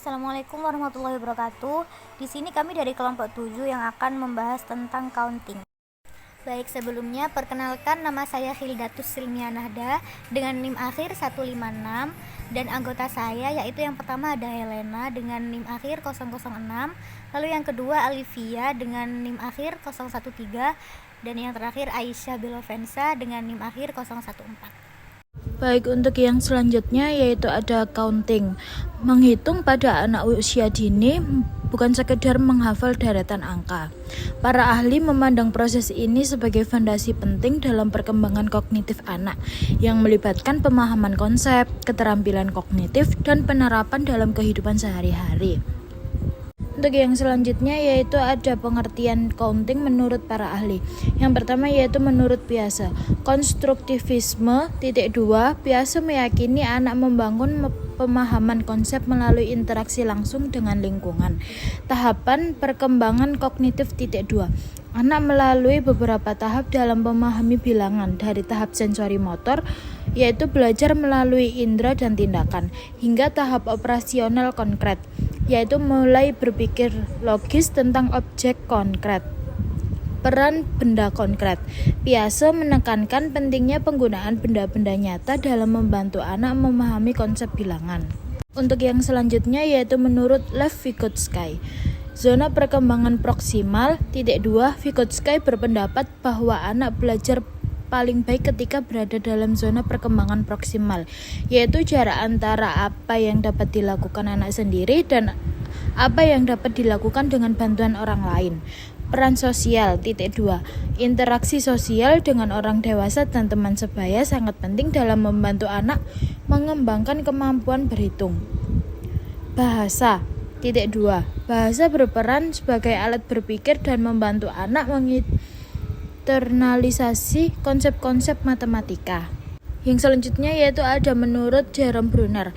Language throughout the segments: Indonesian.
Assalamualaikum warahmatullahi wabarakatuh. Di sini kami dari kelompok 7 yang akan membahas tentang counting. Baik, sebelumnya perkenalkan, nama saya Hildatus Silmia Nahda dengan NIM akhir 156 dan anggota saya yaitu yang pertama ada Helena dengan NIM akhir 006, lalu yang kedua Alivia dengan NIM akhir 013 dan yang terakhir Aisyah Belovensa dengan NIM akhir 014. Baik, untuk yang selanjutnya yaitu ada counting. Menghitung pada anak usia dini bukan sekedar menghafal deretan angka. Para ahli memandang proses ini sebagai fondasi penting dalam perkembangan kognitif anak yang melibatkan pemahaman konsep, keterampilan kognitif, dan penerapan dalam kehidupan sehari-hari. Untuk yang selanjutnya yaitu ada pengertian counting menurut para ahli. Yang pertama yaitu menurut Piaget. Konstruktivisme (2) Piaget meyakini anak membangun pemahaman konsep melalui interaksi langsung dengan lingkungan. Tahapan perkembangan kognitif (2) Anak melalui beberapa tahap dalam memahami bilangan, dari tahap sensori motor, yaitu belajar melalui indera dan tindakan, hingga tahap operasional konkret, yaitu mulai berpikir logis tentang objek konkret. Peran benda konkret. Piaget menekankan pentingnya penggunaan benda-benda nyata dalam membantu anak memahami konsep bilangan. Untuk yang selanjutnya yaitu menurut Lev Vygotsky. Zona perkembangan proksimal (2) Vygotsky berpendapat bahwa anak belajar paling baik ketika berada dalam zona perkembangan proksimal, yaitu jarak antara apa yang dapat dilakukan anak sendiri dan apa yang dapat dilakukan dengan bantuan orang lain. Peran sosial (2) Interaksi sosial dengan orang dewasa dan teman sebaya sangat penting dalam membantu anak mengembangkan kemampuan berhitung. Bahasa (2) Bahasa berperan sebagai alat berpikir dan membantu anak internalisasi konsep-konsep matematika. Yang selanjutnya yaitu ada menurut Jerome Bruner.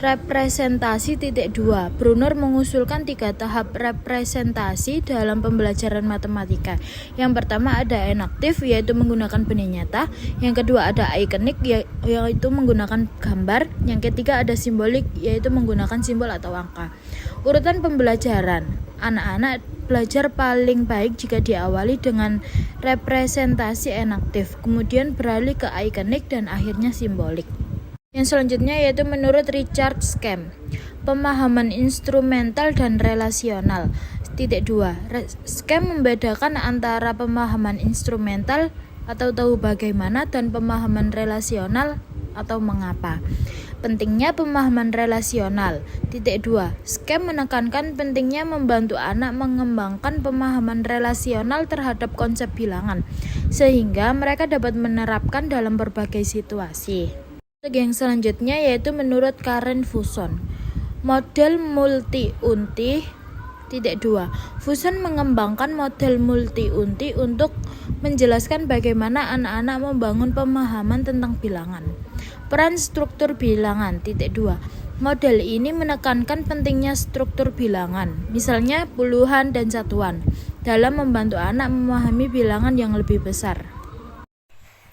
Representasi (2) Bruner mengusulkan 3 tahap representasi dalam pembelajaran matematika. Yang pertama ada enaktif, yaitu menggunakan benda nyata. Yang kedua ada ikonik, yaitu menggunakan gambar. Yang ketiga ada simbolik, yaitu menggunakan simbol atau angka. Urutan pembelajaran. Anak-anak belajar paling baik jika diawali dengan representasi enaktif, kemudian beralih ke ikonik dan akhirnya simbolik. Yang selanjutnya yaitu menurut Richard Scham, pemahaman instrumental dan relasional (2) Scham membedakan antara pemahaman instrumental atau tahu bagaimana dan pemahaman relasional atau mengapa. Pentingnya pemahaman relasional (2) Scham menekankan pentingnya membantu anak mengembangkan pemahaman relasional terhadap konsep bilangan, sehingga mereka dapat menerapkan dalam berbagai situasi. Yang selanjutnya yaitu menurut Karen Fuson, model multi-unti (2) Fuson mengembangkan model multi-unti untuk menjelaskan bagaimana anak-anak membangun pemahaman tentang bilangan. Peran struktur bilangan (2) Model ini menekankan pentingnya struktur bilangan, misalnya puluhan dan satuan, dalam membantu anak memahami bilangan yang lebih besar.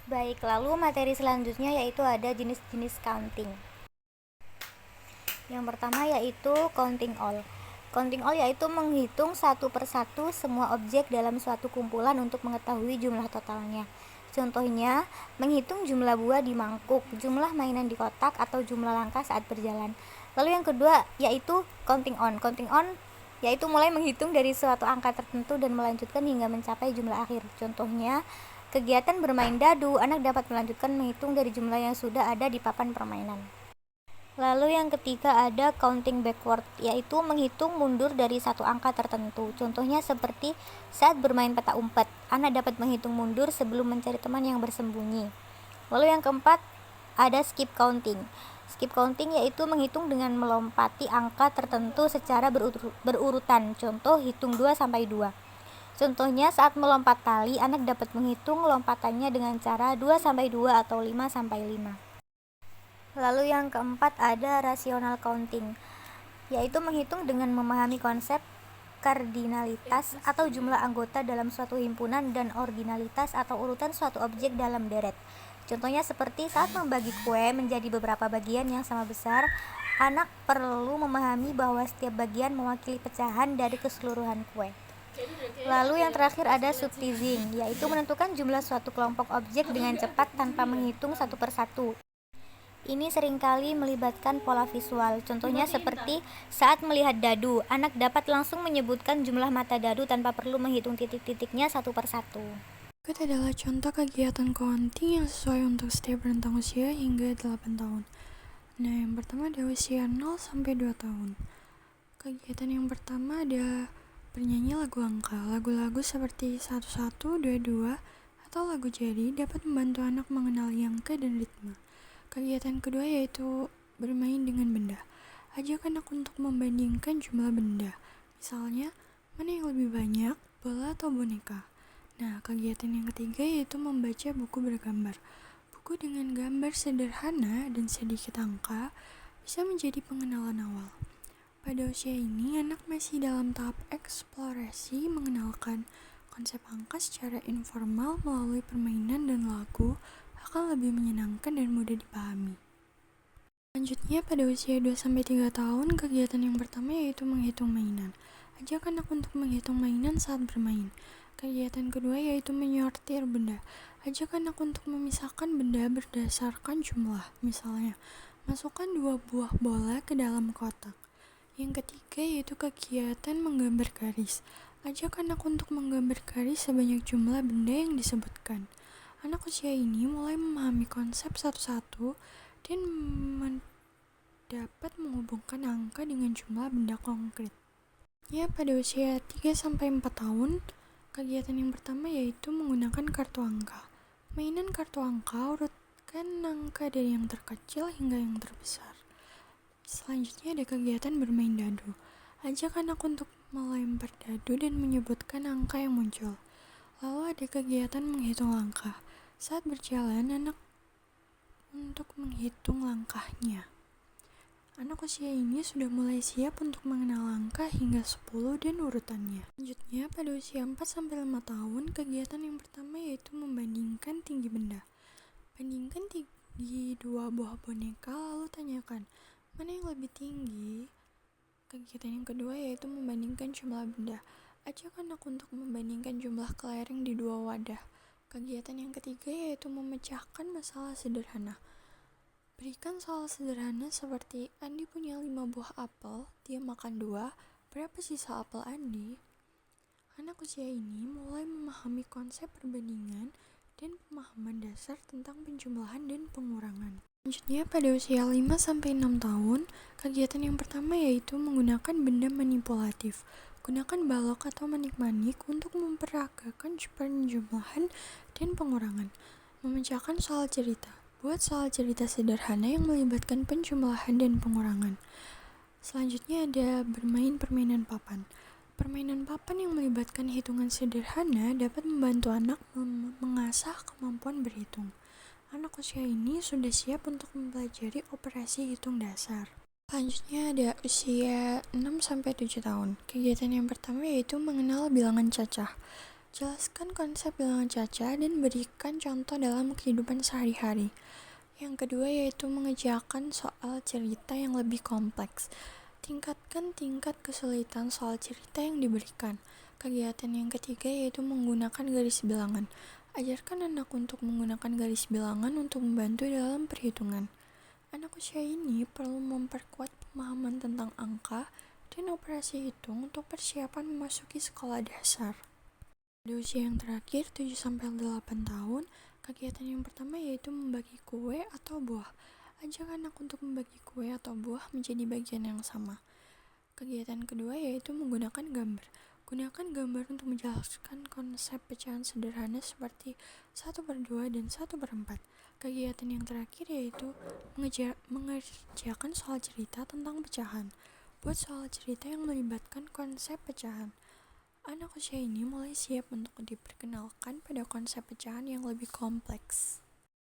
Baik, lalu materi selanjutnya yaitu ada jenis-jenis counting. Yang pertama yaitu counting all. Counting all yaitu menghitung satu persatu semua objek dalam suatu kumpulan untuk mengetahui jumlah totalnya. Contohnya, menghitung jumlah buah di mangkuk, jumlah mainan di kotak, atau jumlah langkah saat berjalan. Lalu yang kedua yaitu counting on. Counting on yaitu mulai menghitung dari suatu angka tertentu dan melanjutkan hingga mencapai jumlah akhir. Contohnya, kegiatan bermain dadu, anak dapat melanjutkan menghitung dari jumlah yang sudah ada di papan permainan. Lalu yang ketiga ada counting backward, yaitu menghitung mundur dari satu angka tertentu. Contohnya seperti saat bermain peta umpet, anak dapat menghitung mundur sebelum mencari teman yang bersembunyi. Lalu yang keempat ada skip counting. Skip counting yaitu menghitung dengan melompati angka tertentu secara berurutan. Contoh hitung 2 sampai 2. Contohnya saat melompat tali, anak dapat menghitung lompatannya dengan cara 2 sampai 2 atau 5 sampai 5. Lalu yang keempat ada rational counting, yaitu menghitung dengan memahami konsep kardinalitas atau jumlah anggota dalam suatu himpunan dan ordinalitas atau urutan suatu objek dalam deret. Contohnya seperti saat membagi kue menjadi beberapa bagian yang sama besar, Anak perlu memahami bahwa setiap bagian mewakili pecahan dari keseluruhan kue. Lalu yang terakhir ada subteasing, yaitu menentukan jumlah suatu kelompok objek dengan cepat tanpa menghitung satu persatu. Ini seringkali melibatkan pola visual. Contohnya seperti saat melihat dadu, anak dapat langsung menyebutkan jumlah mata dadu tanpa perlu menghitung titik-titiknya satu persatu. Berikut adalah contoh kegiatan counting yang sesuai untuk setiap rentang usia hingga 8 tahun. Nah, yang pertama ada usia 0 sampai 2 tahun. Kegiatan yang pertama ada bernyanyi lagu angka. Lagu-lagu seperti 11, 22, atau lagu jadi dapat membantu anak mengenali angka dan ritme. Kegiatan kedua yaitu bermain dengan benda. Ajak anak untuk membandingkan jumlah benda. Misalnya, mana yang lebih banyak, bola atau boneka. Nah, kegiatan yang ketiga yaitu membaca buku bergambar. Buku dengan gambar sederhana dan sedikit angka bisa menjadi pengenalan awal. Pada usia ini, anak masih dalam tahap eksplorasi mengenalkan konsep angka secara informal melalui permainan dan lagu akan lebih menyenangkan dan mudah dipahami. Selanjutnya, pada usia 2-3 tahun, kegiatan yang pertama yaitu menghitung mainan. Ajak anak untuk menghitung mainan saat bermain. Kegiatan kedua yaitu menyortir benda. Ajak anak untuk memisahkan benda berdasarkan jumlah. Misalnya, masukkan 2 buah bola ke dalam kotak. Yang ketiga yaitu kegiatan menggambar garis. Ajak anak untuk menggambar garis sebanyak jumlah benda yang disebutkan. Anak usia ini mulai memahami konsep satu-satu dan dapat menghubungkan angka dengan jumlah benda konkret. Ya, pada usia 3-4 tahun, kegiatan yang pertama yaitu menggunakan kartu angka. Mainan kartu angka, urutkan angka dari yang terkecil hingga yang terbesar. Selanjutnya ada kegiatan bermain dadu. Ajak anak untuk melempar dadu dan menyebutkan angka yang muncul. Lalu ada kegiatan menghitung langkah. Saat berjalan, anak untuk menghitung langkahnya. Anak usia ini sudah mulai siap untuk mengenal angka hingga 10 dan urutannya. Selanjutnya, pada usia 4-5 tahun, kegiatan yang pertama yaitu membandingkan tinggi benda. Bandingkan tinggi 2 buah boneka, lalu tanyakan, mana yang lebih tinggi? Kegiatan yang kedua yaitu membandingkan jumlah benda. Ajak anak untuk membandingkan jumlah kelereng di 2 wadah. Kegiatan yang ketiga yaitu memecahkan masalah sederhana. Berikan soal sederhana seperti Andi punya 5 buah apel, dia makan 2, berapa sisa apel Andi? Anak usia ini mulai memahami konsep perbandingan dan pemahaman dasar tentang penjumlahan dan pengurangan. Selanjutnya, pada usia 5-6 tahun, kegiatan yang pertama yaitu menggunakan benda manipulatif. Gunakan balok atau manik-manik untuk memperagakan penjumlahan dan pengurangan. Memecahkan soal cerita. Buat soal cerita sederhana yang melibatkan penjumlahan dan pengurangan. Selanjutnya ada bermain permainan papan. Permainan papan yang melibatkan hitungan sederhana dapat membantu anak mengasah kemampuan berhitung. Anak usia ini sudah siap untuk mempelajari operasi hitung dasar. Selanjutnya ada usia 6-7 tahun. Kegiatan yang pertama yaitu mengenal bilangan cacah. Jelaskan konsep bilangan cacah dan berikan contoh dalam kehidupan sehari-hari. Yang kedua yaitu mengerjakan soal cerita yang lebih kompleks. Tingkatkan tingkat kesulitan soal cerita yang diberikan. Kegiatan yang ketiga yaitu menggunakan garis bilangan. Ajarkan anak untuk menggunakan garis bilangan untuk membantu dalam perhitungan. Anak usia ini perlu memperkuat pemahaman tentang angka dan operasi hitung untuk persiapan memasuki sekolah dasar. Di usia yang terakhir, 7-8 tahun, kegiatan yang pertama yaitu membagi kue atau buah. Ajak anak untuk membagi kue atau buah menjadi bagian yang sama. Kegiatan kedua yaitu menggunakan gambar. Gunakan gambar untuk menjelaskan konsep pecahan sederhana seperti 1/2 dan 1/4. Kegiatan yang terakhir yaitu mengerjakan soal cerita tentang pecahan. Buat soal cerita yang melibatkan konsep pecahan. Anak usia ini mulai siap untuk diperkenalkan pada konsep pecahan yang lebih kompleks.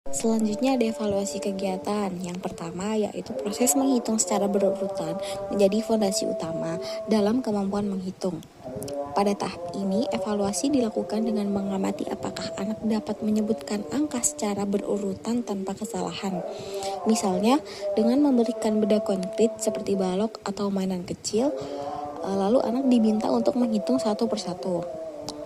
Selanjutnya ada evaluasi kegiatan. Yang pertama yaitu proses menghitung secara berurutan menjadi fondasi utama dalam kemampuan menghitung. Pada tahap ini, evaluasi dilakukan dengan mengamati apakah anak dapat menyebutkan angka secara berurutan tanpa kesalahan. Misalnya, dengan memberikan benda konkret seperti balok atau mainan kecil, lalu anak diminta untuk menghitung satu persatu.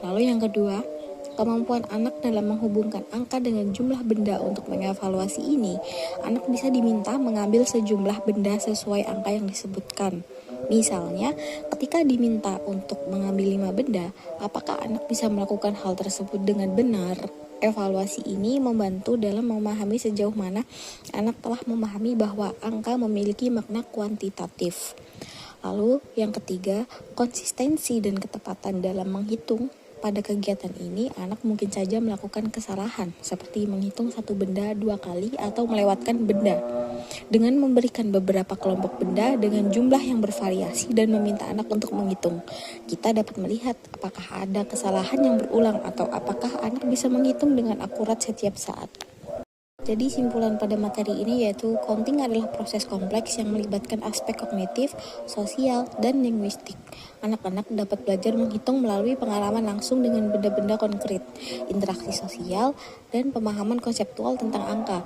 Lalu yang kedua, kemampuan anak dalam menghubungkan angka dengan jumlah benda. Untuk mengevaluasi ini, anak bisa diminta mengambil sejumlah benda sesuai angka yang disebutkan. Misalnya, ketika diminta untuk mengambil 5 benda, apakah anak bisa melakukan hal tersebut dengan benar? Evaluasi ini membantu dalam memahami sejauh mana anak telah memahami bahwa angka memiliki makna kuantitatif. Lalu yang ketiga, konsistensi dan ketepatan dalam menghitung. Pada kegiatan ini, anak mungkin saja melakukan kesalahan, seperti menghitung satu benda 2 kali atau melewatkan benda. Dengan memberikan beberapa kelompok benda dengan jumlah yang bervariasi dan meminta anak untuk menghitung, kita dapat melihat apakah ada kesalahan yang berulang atau apakah anak bisa menghitung dengan akurat setiap saat. Jadi simpulan pada materi ini yaitu counting adalah proses kompleks yang melibatkan aspek kognitif, sosial, dan linguistik. Anak-anak dapat belajar menghitung melalui pengalaman langsung dengan benda-benda konkret, interaksi sosial, dan pemahaman konseptual tentang angka.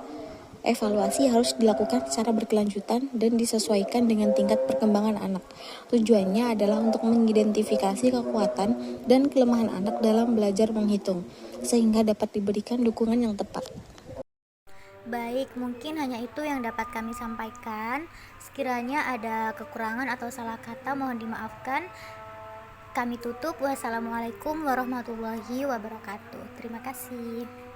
Evaluasi harus dilakukan secara berkelanjutan dan disesuaikan dengan tingkat perkembangan anak. Tujuannya adalah untuk mengidentifikasi kekuatan dan kelemahan anak dalam belajar menghitung, sehingga dapat diberikan dukungan yang tepat. Baik, mungkin hanya itu yang dapat kami sampaikan. Sekiranya ada kekurangan atau salah kata, mohon dimaafkan. Kami tutup. Wassalamualaikum warahmatullahi wabarakatuh. Terima kasih.